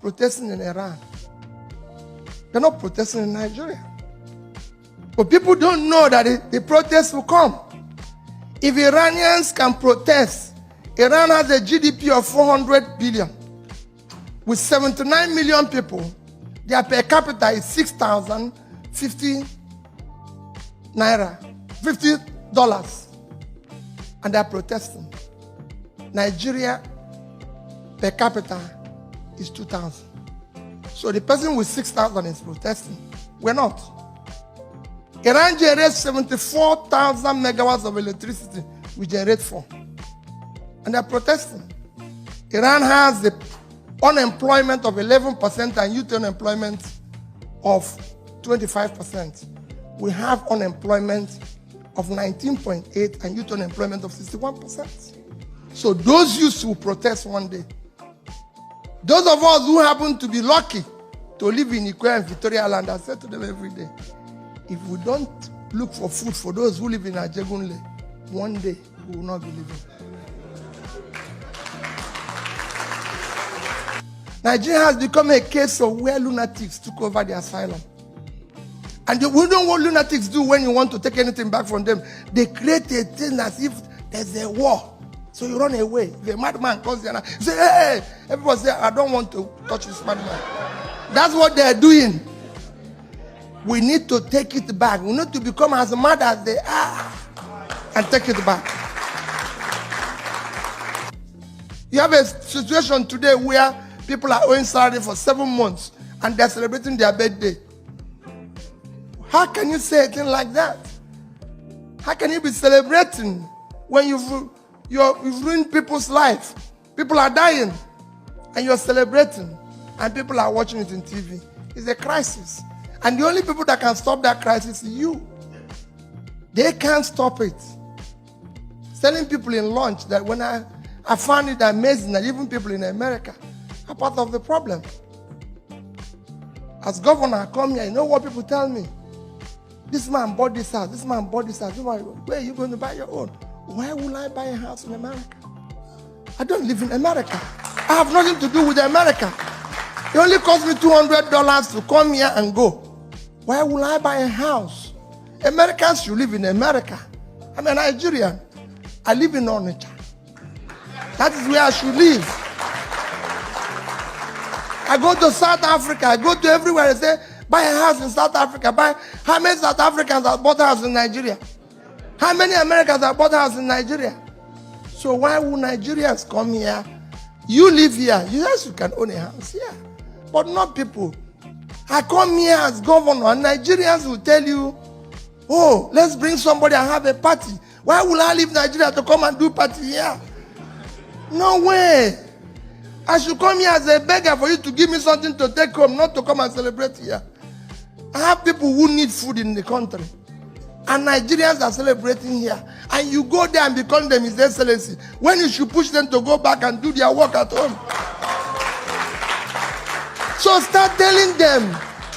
protesting in Iran. They're not protesting in Nigeria. But people don't know that the protests will come. If Iranians can protest, Iran has a GDP of 400 billion. With 79 million people, their per capita is 6,050 naira, $50. And they're protesting. Nigeria per capita is 2,000. So the person with 6,000 is protesting. We're not. Iran generates 74,000 megawatts of electricity. We generate 4. And they're protesting. Iran has the unemployment of 11% and youth unemployment of 25%. We have unemployment of 19.8 and youth unemployment of 61%. So those youths will protest one day. Those of us who happen to be lucky to live in Ikwe and Victoria Land, I say to them every day, if we don't look for food for those who live in Ajegunle, one day we will not be living. Nigeria has become a case of where lunatics took over the asylum. And we don't know what lunatics do when you want to take anything back from them. They create a thing as if there's a war. So you run away. If a madman comes here, you say, hey, everybody say, I don't want to touch this madman. That's what they're doing. We need to take it back. We need to become as mad as they are and take it back. You have a situation today where people are owing salary for 7 months and they're celebrating their birthday. How can you say a thing like that? How can you be celebrating when you've ruined people's life? People are dying and you're celebrating and people are watching it in TV. It's a crisis. And the only people that can stop that crisis is you. They can't stop it. Telling people in lunch that when I found it amazing that even people in America are part of the problem. As governor, I come here, you know what people tell me? This man bought this house, this man bought this house. Where are you going to buy your own? Why will I buy a house in America? I don't live in America. I have nothing to do with America. It only cost me $200 to come here and go. Why will I buy a house? Americans should live in America. I'm a Nigerian. I live in Onitsha. That is where I should live. I go to South Africa. I go to everywhere. I say, buy a house in South Africa. How many South Africans have bought a house in Nigeria? How many Americans have bought a house in Nigeria? So why would Nigerians come here? You live here. Yes, you can own a house here. But not people. I come here as governor and Nigerians will tell you, oh, let's bring somebody and have a party. Why will I leave Nigeria to come and do party here? No way. I should come here as a beggar for you to give me something to take home, not to come and celebrate here. I have people who need food in the country. And Nigerians are celebrating here. And you go there and become them His Excellency, when you should push them to go back and do their work at home. So start telling them,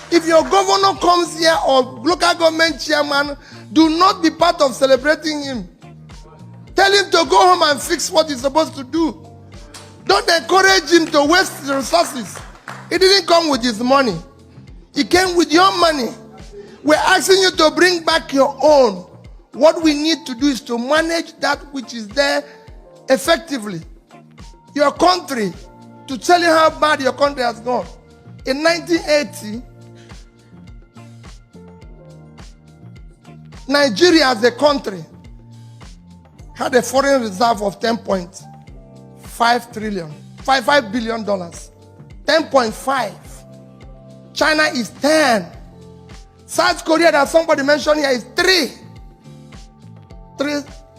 if your governor comes here or local government chairman, do not be part of celebrating him. Tell him to go home and fix what he's supposed to do. Don't encourage him to waste the resources. He didn't come with his money. He came with your money. We're asking you to bring back your own. What we need to do is to manage that which is there effectively. Your country, to tell you how bad your country has gone. In 1980, Nigeria as a country had a foreign reserve of $10.5 billion. 10.5. China is 10. South Korea that somebody mentioned here is 3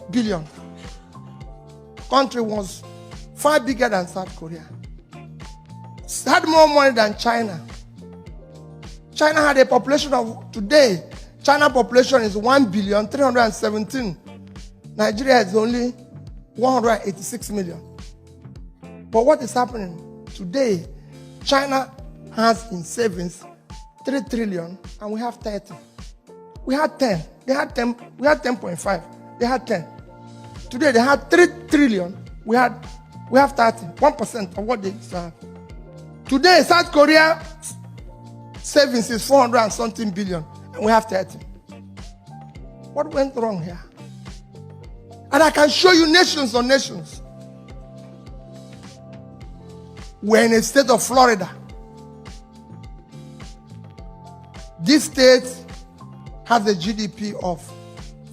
billion. Country was far bigger than South Korea. Had more money than China. China had a population of, today, China population is 1,317,000,000. Nigeria is only 186 million. But what is happening? Today, China has in savings 3 trillion and we have 30. We had 10. They had 10. We had 10.5. They had 10. Today they had 3 trillion. We have 30. 1% of what they have. Today, South Korea savings is 400 and something billion, and we have 30. What went wrong here? And I can show you nations on nations. We're in a state of Florida. This state has a GDP of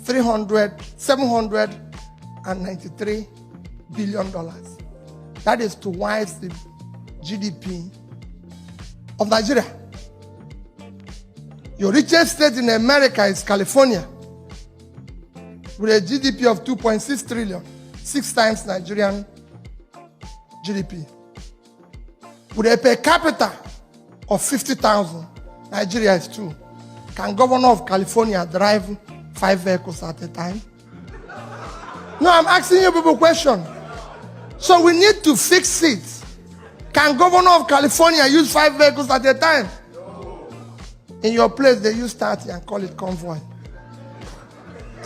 $793 billion. That is twice the GDP of Nigeria. Your richest state in America is California, with a GDP of 2.6 trillion, 6 times Nigerian GDP. With a per capita of 50,000, Nigeria is 2. Can governor of California drive 5 vehicles at a time? No, I'm asking you people a question. So we need to fix it. Can governor of California use 5 vehicles at a time? In your place, they use 30 and call it convoy.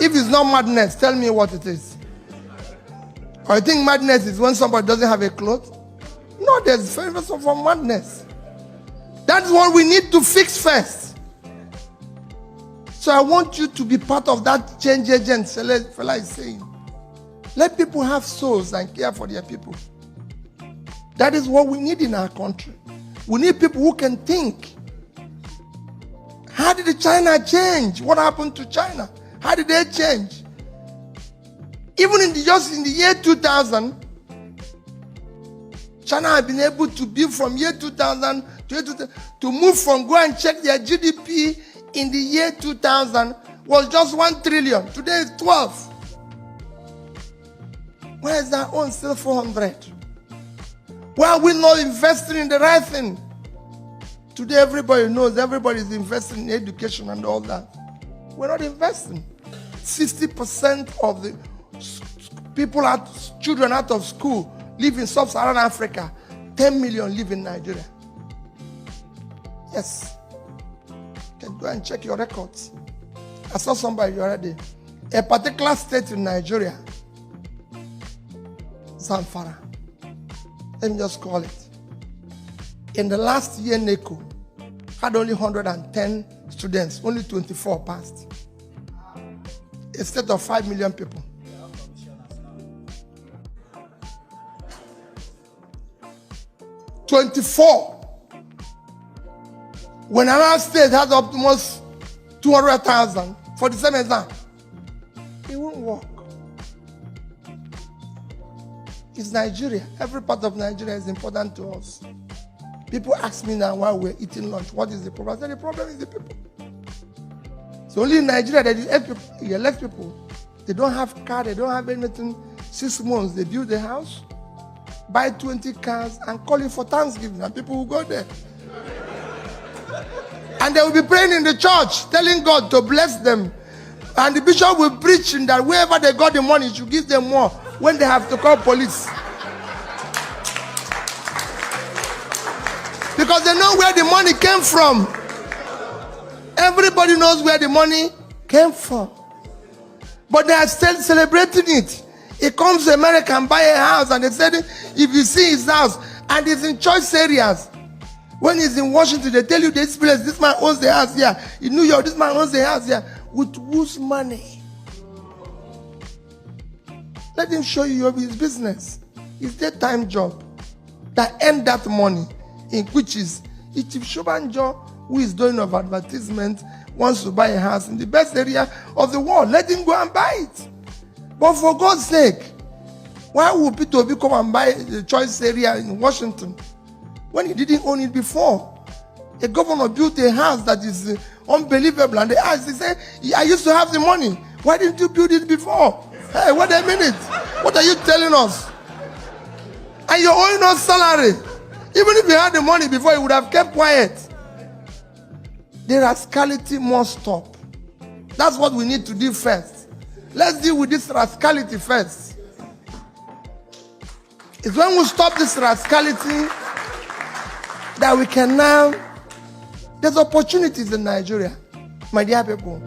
If it's not madness, tell me what it is. Or you think madness is when somebody doesn't have a cloth? No, there's very much of madness. That's what we need to fix first. So I want you to be part of that change agent fella is saying. Let people have souls and care for their people. That is what we need in our country. We need people who can think. How did China change? What happened to China? How did they change? Even in the year 2000, China had been able to build from year 2000 to move from, go and check their GDP in the year 2000 was just 1 trillion. Today it's 12. Where is our own still 400? Why are we not investing in the right thing? Today everybody knows everybody is investing in education and all that. We're not investing. 60% of the children out of school live in sub-Saharan Africa. 10 million live in Nigeria. Yes. You can go and check your records. I saw somebody already. A particular state in Nigeria, Zamfara. Let me just call it. In the last year, NECO had only 110 students. Only 24 passed. A state of 5 million people. "24. When another state has almost 200,000 for the same exam, it won't work. It's Nigeria. Every part of Nigeria is important to us. People ask me now while we're eating lunch, what is the problem? I said the problem is the people. It's only in Nigeria that you elect people. They don't have car, they don't have anything. 6 months, they build a house, buy 20 cars, and call it for Thanksgiving, and people will go there. And they will be praying in the church, telling God to bless them. And the bishop will preach that wherever they got the money, should give them more when they have to call police. Because they know where the money came from. Everybody knows where the money came from. But they are still celebrating it. He comes to America and buy a house, and they said, if you see his house, and it's in choice areas. When he's in Washington, they tell you this place, this man owns the house here. In New York, this man owns the house here. With whose money? Let him show you his business. It's their time job that earn that money, in which is Chief Shobanjo, who is doing of advertisement, wants to buy a house in the best area of the world. Let him go and buy it. But for God's sake, why would Peter Obi come and buy the choice area in Washington when he didn't own it before? A governor built a house that is unbelievable, and they asked, he said, I used to have the money. Why didn't you build it before? Hey, wait a minute. What are you telling us? And you're owing us salary. Even if you had the money before, you would have kept quiet. The rascality must stop. That's what we need to do first. Let's deal with this rascality first. It's when we stop this rascality that we can now... There's opportunities in Nigeria, my dear people.